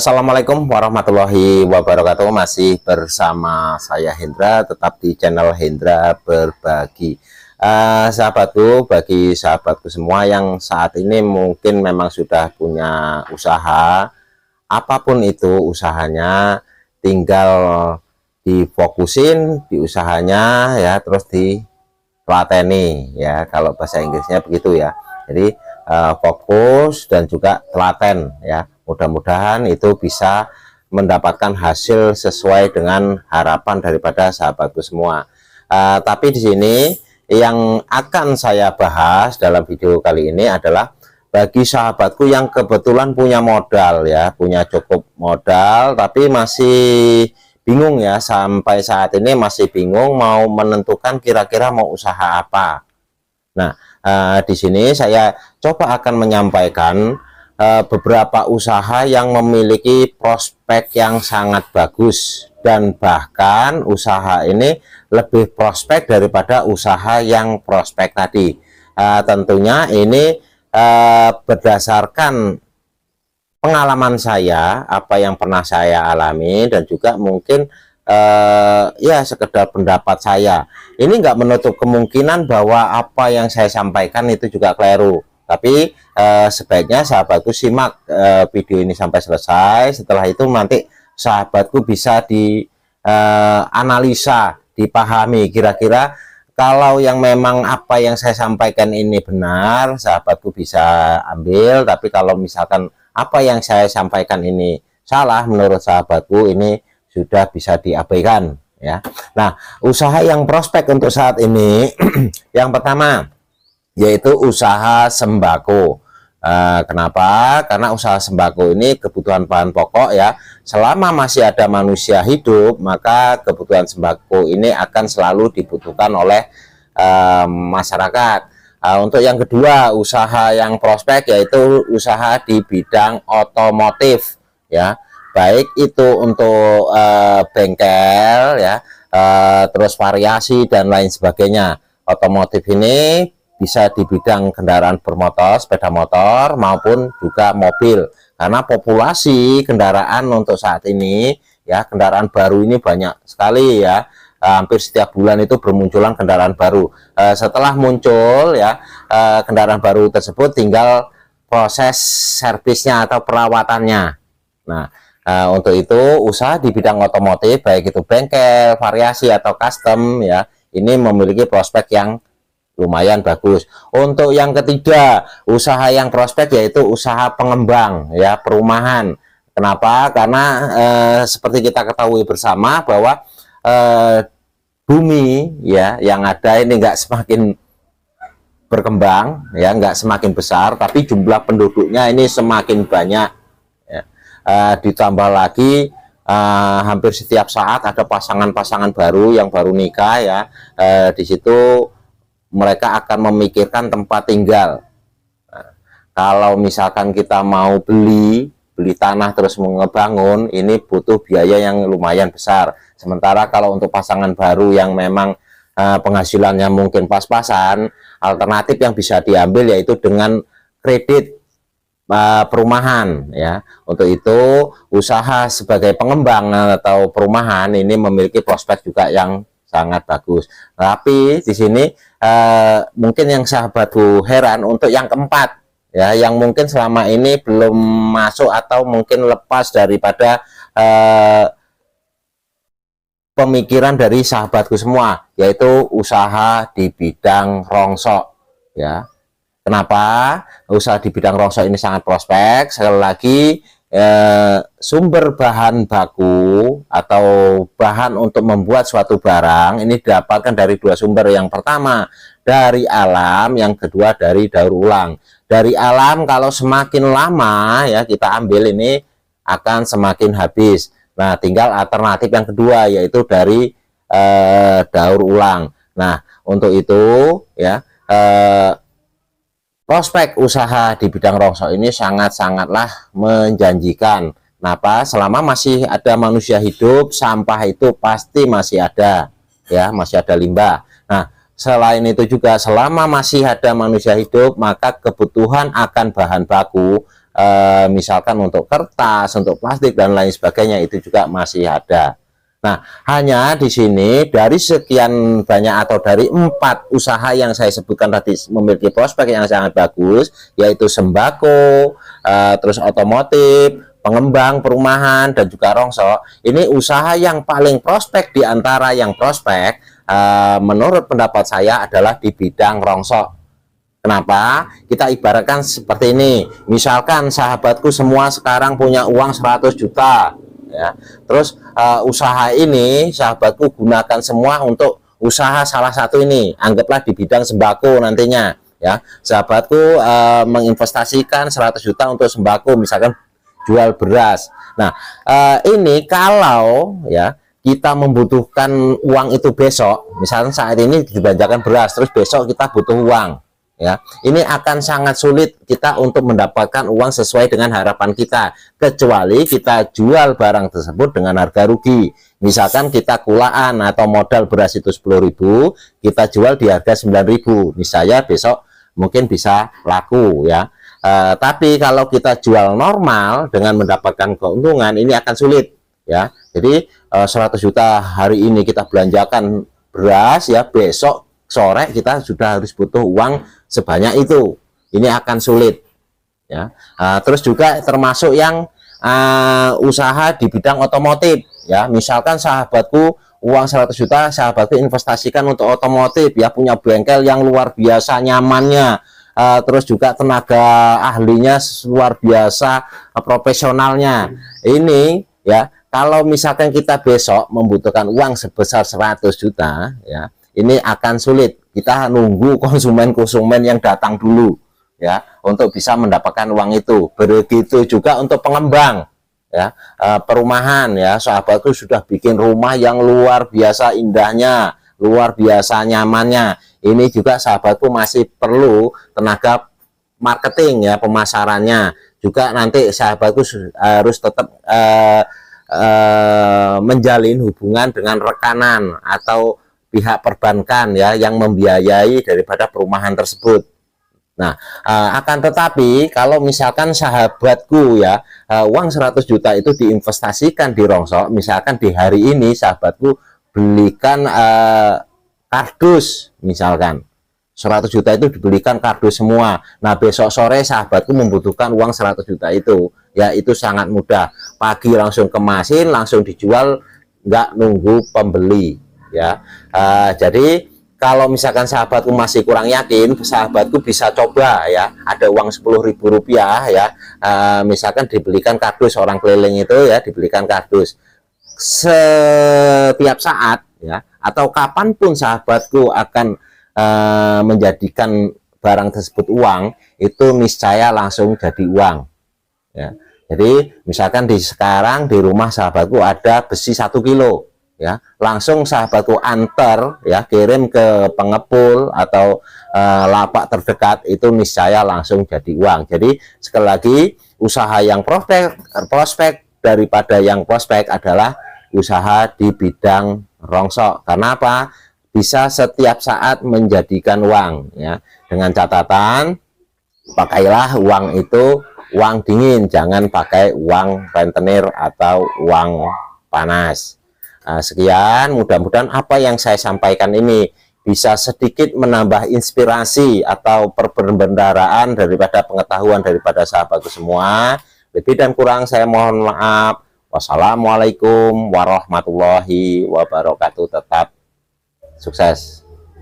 Assalamualaikum warahmatullahi wabarakatuh. Masih bersama saya Hendra, tetap di channel Hendra Berbagi. Sahabatku, bagi sahabatku semua yang saat ini mungkin memang sudah punya usaha, apapun itu usahanya, tinggal difokusin di usahanya ya, terus ditelateni ya, kalau bahasa Inggrisnya begitu ya. Jadi fokus dan juga telaten ya. Mudah-mudahan itu bisa mendapatkan hasil sesuai dengan harapan daripada sahabatku semua. Tapi di sini yang akan saya bahas dalam video kali ini adalah bagi sahabatku yang kebetulan punya modal ya, punya cukup modal tapi masih bingung ya, sampai saat ini masih bingung mau menentukan kira-kira mau usaha apa. Nah, di sini saya coba akan menyampaikan beberapa usaha yang memiliki prospek yang sangat bagus, dan bahkan usaha ini lebih prospek daripada usaha yang prospek tadi. Tentunya ini berdasarkan pengalaman saya, apa yang pernah saya alami, dan juga mungkin ya sekedar pendapat saya. Ini nggak menutup kemungkinan bahwa apa yang saya sampaikan itu juga keliru, tapi sebaiknya sahabatku simak video ini sampai selesai. Setelah itu nanti sahabatku bisa dianalisa, dipahami kira-kira kalau yang memang apa yang saya sampaikan ini benar, sahabatku bisa ambil. Tapi kalau misalkan apa yang saya sampaikan ini salah menurut sahabatku, ini sudah bisa diabaikan ya. Nah, usaha yang prospek untuk saat ini yang pertama yaitu usaha sembako. Kenapa? Karena usaha sembako ini kebutuhan bahan pokok ya. Selama masih ada manusia hidup, maka kebutuhan sembako ini akan selalu dibutuhkan oleh masyarakat. Untuk yang kedua, usaha yang prospek yaitu usaha di bidang otomotif ya. Baik itu untuk bengkel ya, terus variasi dan lain sebagainya. Otomotif ini bisa di bidang kendaraan bermotor, sepeda motor, maupun juga mobil. Karena populasi kendaraan untuk saat ini ya, kendaraan baru ini banyak sekali ya. Hampir setiap bulan itu bermunculan kendaraan baru. Setelah muncul ya kendaraan baru tersebut, tinggal proses servisnya atau perawatannya. Nah, untuk itu usaha di bidang otomotif, baik itu bengkel, variasi atau custom ya, ini memiliki prospek yang lumayan bagus. Untuk yang ketiga, usaha yang prospek yaitu usaha pengembang ya, perumahan. Kenapa? Karena seperti kita ketahui bersama bahwa bumi ya yang ada ini nggak semakin berkembang ya, nggak semakin besar, tapi jumlah penduduknya ini semakin banyak ya. Ditambah lagi hampir setiap saat ada pasangan-pasangan baru yang baru nikah ya. Di situ mereka akan memikirkan tempat tinggal. Nah, kalau misalkan kita mau beli tanah terus mengebangun, ini butuh biaya yang lumayan besar. Sementara kalau untuk pasangan baru yang memang penghasilannya mungkin pas-pasan, alternatif yang bisa diambil yaitu dengan kredit perumahan ya. Untuk itu usaha sebagai pengembang atau perumahan ini memiliki prospek juga yang sangat bagus. Tapi di sini mungkin yang sahabatku heran untuk yang keempat ya, yang mungkin selama ini belum masuk atau mungkin lepas daripada pemikiran dari sahabatku semua, yaitu usaha di bidang rongsok ya. Kenapa usaha di bidang rongsok ini sangat prospek? Sekali lagi, sumber bahan baku atau bahan untuk membuat suatu barang ini didapatkan dari dua sumber. Yang pertama dari alam, yang kedua dari daur ulang. Dari alam kalau semakin lama ya kita ambil ini akan semakin habis. Nah, tinggal alternatif yang kedua yaitu dari daur ulang. Nah, untuk itu ya prospek usaha di bidang rongsok ini sangat-sangatlah menjanjikan. Kenapa? Selama masih ada manusia hidup, sampah itu pasti masih ada ya, masih ada limbah. Nah, selain itu juga selama masih ada manusia hidup, maka kebutuhan akan bahan baku misalkan untuk kertas, untuk plastik dan lain sebagainya, itu juga masih ada. Nah, hanya di sini dari sekian banyak atau dari 4 usaha yang saya sebutkan tadi memiliki prospek yang sangat bagus, yaitu sembako, terus otomotif, pengembang perumahan, dan juga rongsok. Ini usaha yang paling prospek di antara yang prospek, menurut pendapat saya adalah di bidang rongsok. Kenapa? Kita ibaratkan seperti ini. Misalkan sahabatku semua sekarang punya uang 100 juta. Ya, terus usaha ini sahabatku gunakan semua untuk usaha salah satu ini, anggaplah di bidang sembako nantinya, ya. Sahabatku menginvestasikan 100 juta untuk sembako, misalkan jual beras. Nah, ini kalau ya kita membutuhkan uang itu besok, misalkan saat ini dibelanjakan beras, terus besok kita butuh uang, ya, ini akan sangat sulit kita untuk mendapatkan uang sesuai dengan harapan kita, kecuali kita jual barang tersebut dengan harga rugi. Misalkan kita kulaan atau modal beras itu 10.000, kita jual di harga 9.000, misalnya besok mungkin bisa laku, ya. Tapi kalau kita jual normal dengan mendapatkan keuntungan, ini akan sulit, ya. Jadi 100 juta hari ini kita belanjakan beras, ya, besok sore kita sudah harus butuh uang sebanyak itu. Ini akan sulit, ya. Terus juga termasuk yang usaha di bidang otomotif, ya. Misalkan sahabatku uang 100 juta sahabatku investasikan untuk otomotif, ya, punya bengkel yang luar biasa nyamannya, terus juga tenaga ahlinya luar biasa profesionalnya. Ini, ya, kalau misalkan kita besok membutuhkan uang sebesar 100 juta, ya, ini akan sulit. Kita nunggu konsumen-konsumen yang datang dulu, ya, untuk bisa mendapatkan uang itu. Begitu juga untuk pengembang, ya, perumahan, ya, sahabatku sudah bikin rumah yang luar biasa indahnya, luar biasa nyamannya. Ini juga sahabatku masih perlu tenaga marketing, ya, pemasarannya. Juga nanti sahabatku harus tetap menjalin hubungan dengan rekanan atau pihak perbankan, ya, yang membiayai daripada perumahan tersebut. Nah, akan tetapi kalau misalkan sahabatku, ya, uang 100 juta itu diinvestasikan di rongsok, misalkan di hari ini sahabatku belikan kardus, misalkan 100 juta itu dibelikan kardus semua. Nah, besok sore sahabatku membutuhkan uang 100 juta itu, ya, itu sangat mudah. Pagi langsung kemasin, langsung dijual, nggak nunggu pembeli, ya. Jadi kalau misalkan sahabatku masih kurang yakin, sahabatku bisa coba, ya, ada uang 10.000 rupiah, ya, misalkan dibelikan kardus, orang keliling itu, ya, dibelikan kardus setiap saat, ya, atau kapanpun sahabatku akan menjadikan barang tersebut uang, itu niscaya langsung jadi uang, ya. Jadi misalkan sekarang di rumah sahabatku ada besi 1 kilo, ya, langsung sahabatku antar, ya, kirim ke pengepul atau lapak terdekat, itu niscaya langsung jadi uang. Jadi sekali lagi, usaha yang prospek daripada yang prospek adalah usaha di bidang rongsok. Karena apa? Bisa setiap saat menjadikan uang, ya, dengan catatan pakailah uang itu uang dingin, jangan pakai uang rentenir atau uang panas. Sekian, mudah-mudahan apa yang saya sampaikan ini bisa sedikit menambah inspirasi atau perbendaharaan daripada pengetahuan daripada sahabatku semua. Lebih dan kurang saya mohon maaf. Wassalamualaikum warahmatullahi wabarakatuh. Tetap sukses.